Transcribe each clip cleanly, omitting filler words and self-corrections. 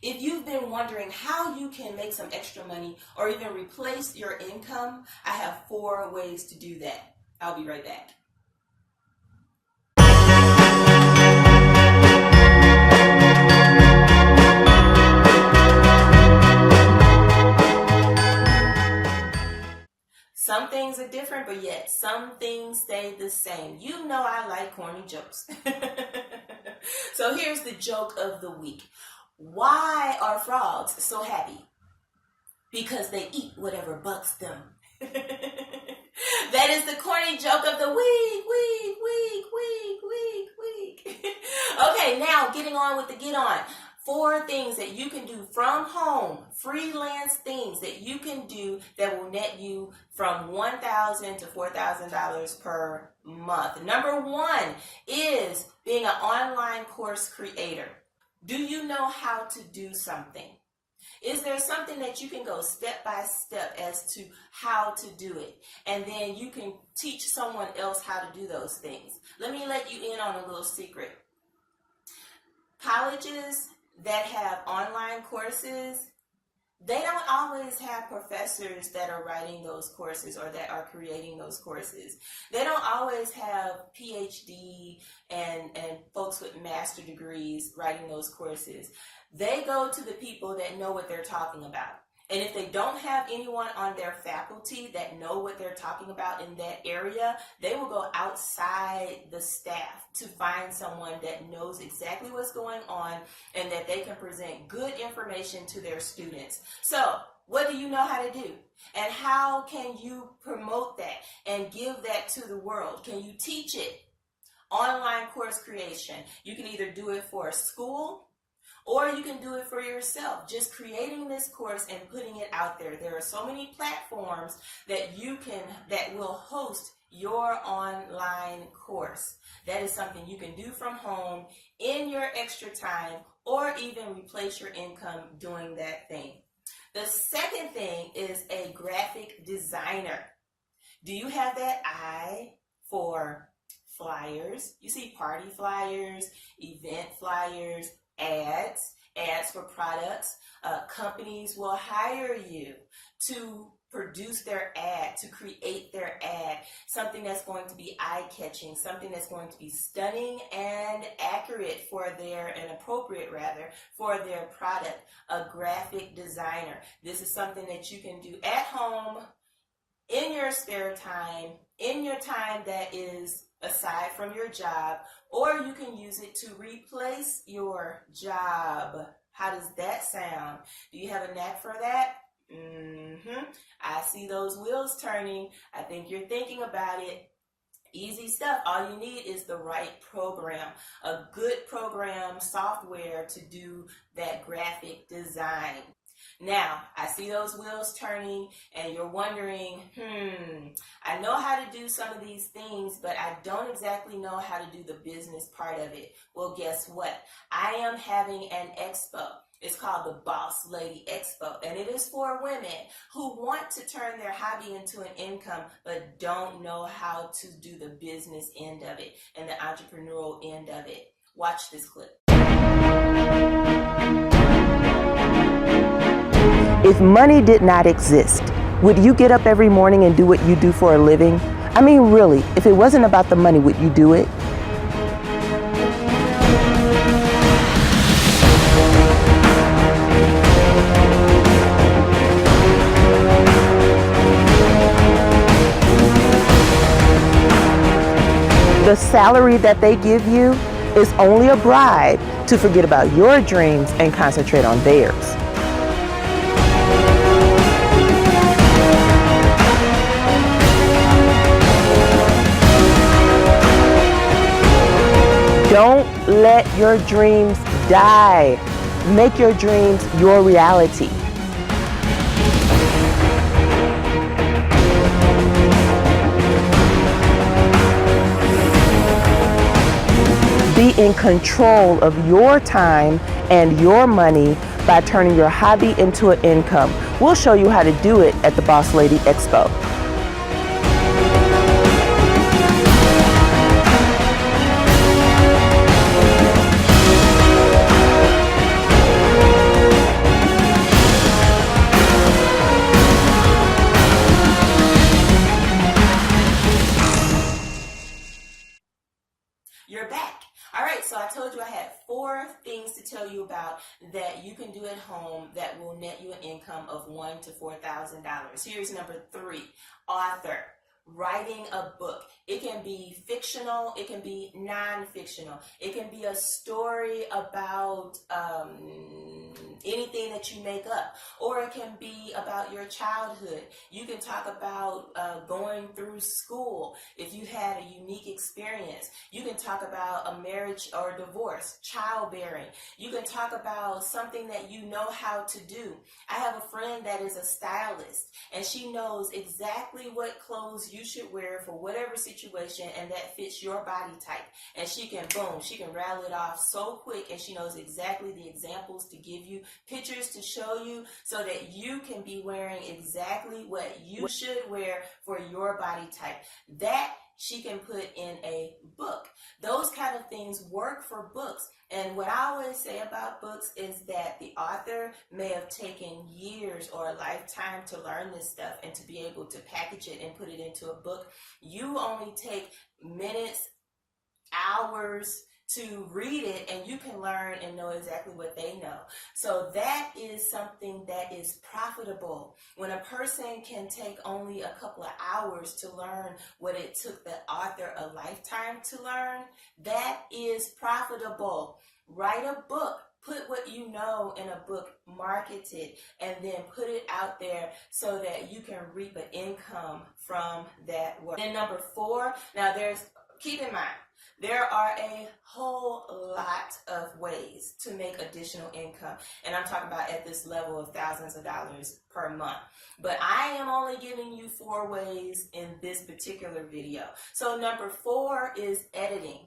If you've been wondering how you can make some extra money or even replace your income, I have 4 ways to do that. I'll be right back. Some things are different, but yet some things stay the same. You know I like corny jokes. So here's the joke of the week. Why are frogs so happy? Because they eat whatever bugs them. That is the corny joke of the week. Okay, now getting on with the get on. 4 things that you can do from home, freelance things that you can do that will net you from $1,000 to $4,000 per month. Number 1 is being an online course creator. Do you know how to do something? Is there something that you can go step by step as to how to do it? And then you can teach someone else how to do those things. Let me let you in on a little secret. Colleges that have online courses, they don't always have professors that are writing those courses or that are creating those courses. They don't always have PhD and folks with master degrees writing those courses. They go to the people that know what they're talking about. And if they don't have anyone on their faculty that know what they're talking about in that area, they will go outside the staff to find someone that knows exactly what's going on and that they can present good information to their students. So, what do you know how to do? And how can you promote that and give that to the world? Can you teach it? Online course creation. You can either do it for a school, or you can do it for yourself, just creating this course and putting it out there. There are so many platforms that that will host your online course. That is something you can do from home in your extra time, or even replace your income doing that thing. The second thing is a graphic designer. Do you have that eye for flyers? You see party flyers, event flyers, ads for products. Companies will hire you to produce their ad, to create their ad, something that's going to be eye-catching, something that's going to be stunning and accurate and appropriate rather, for their product. A graphic designer. This is something that you can do at home, in your spare time, in your time that is aside from your job, or you can use it to replace your job. How does that sound? Do you have a knack for that? I see those wheels turning. I think you're thinking about it. Easy stuff. All you need is the right program, a good program, software to do that graphic design. Now, I see those wheels turning and you're wondering, I know how to do some of these things, but I don't exactly know how to do the business part of it. Well, guess what? I am having an expo. It's called the Boss Lady Expo, and it is for women who want to turn their hobby into an income, but don't know how to do the business end of it and the entrepreneurial end of it. Watch this clip. If money did not exist, would you get up every morning and do what you do for a living? I mean, really, if it wasn't about the money, would you do it? The salary that they give you is only a bribe to forget about your dreams and concentrate on theirs. Don't let your dreams die. Make your dreams your reality. Be in control of your time and your money by turning your hobby into an income. We'll show you how to do it at the Boss Lady Expo. to tell you about that you can do at home that will net you an income of $1,000 to $4,000. Here's number 3, author. Writing a book. It can be fictional, it can be non-fictional, it can be a story about anything that you make up, or it can be about your childhood. You can talk about going through school if you had a unique experience. You can talk about a marriage or divorce, childbearing. You can talk about something that you know how to do. I have a friend that is a stylist, and she knows exactly what clothes you should wear for whatever situation, and that fits your body type. And she can rattle it off so quick, and she knows exactly the examples to give you, pictures to show you, so that you can be wearing exactly what you should wear for your body type. That she can put in a book. Those kind of things work for books. And what I always say about books is that the author may have taken years or a lifetime to learn this stuff and to be able to package it and put it into a book. You only take minutes, hours to read it, and you can learn and know exactly what they know. So that is something that is profitable. When a person can take only a couple of hours to learn what it took the author a lifetime to learn, that is profitable. Write a book. Put what you know in a book, market it, and then put it out there so that you can reap an income from that work. Then number 4, now keep in mind, there are a whole lot of ways to make additional income. And I'm talking about at this level of thousands of dollars per month. But I am only giving you 4 ways in this particular video. So number 4 is editing.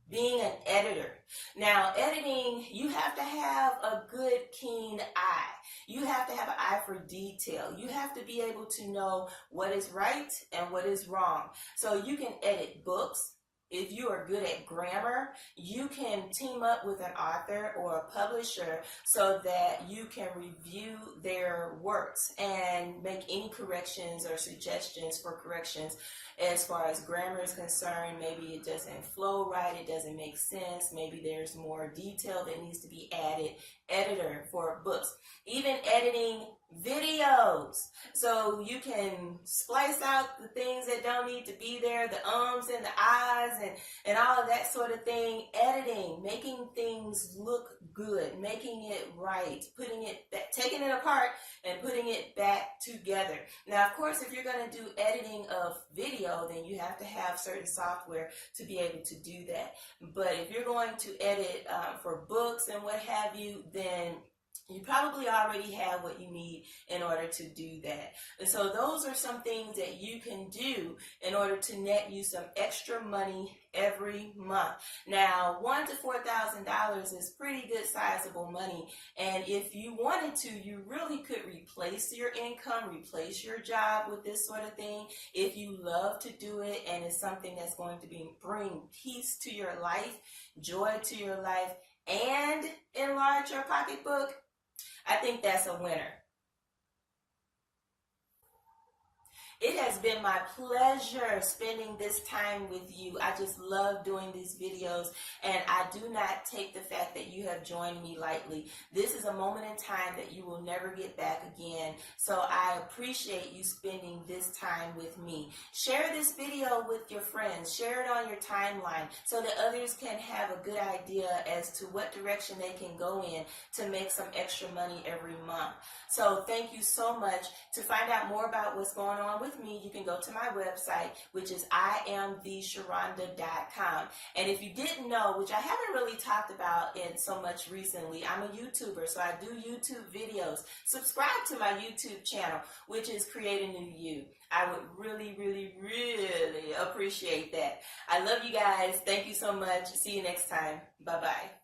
Being an editor. Now, editing, you have to have a good, keen eye. You have to have an eye for detail. You have to be able to know what is right and what is wrong. So you can edit books. If you are good at grammar, you can team up with an author or a publisher so that you can review their works and make any corrections or suggestions for corrections as far as grammar is concerned. Maybe it doesn't flow right, it doesn't make sense, maybe there's more detail that needs to be added. Editor for books. Even editing videos, so you can splice out the things that don't need to be there, the ums and the ahs and all of that sort of thing. Editing, making things look good, making it right, taking it apart and putting it back together. Now, of course, if you're going to do editing of video, then you have to have certain software to be able to do that. But if you're going to edit for books and what have you, then you probably already have what you need in order to do that. And so those are some things that you can do in order to net you some extra money every month. Now, $1,000 to $4,000 is pretty good sizable money. And if you wanted to, you really could replace your income, replace your job with this sort of thing. If you love to do it and it's something that's going to bring peace to your life, joy to your life, and enlarge your pocketbook, I think that's a winner. It has been my pleasure spending this time with you. I just love doing these videos, and I do not take the fact that you have joined me lightly. This is a moment in time that you will never get back again. So I appreciate you spending this time with me. Share this video with your friends. Share it on your timeline so that others can have a good idea as to what direction they can go in to make some extra money every month. So thank you so much. To find out more about what's going on with me, you can go to my website, which is IamTheSharonda.com. And if you didn't know, which I haven't really talked about it so much recently, I'm a YouTuber, so I do YouTube videos. Subscribe to my YouTube channel, which is Create a New You. I would really, really, really appreciate that. I love you guys. Thank you so much. See you next time. Bye-bye.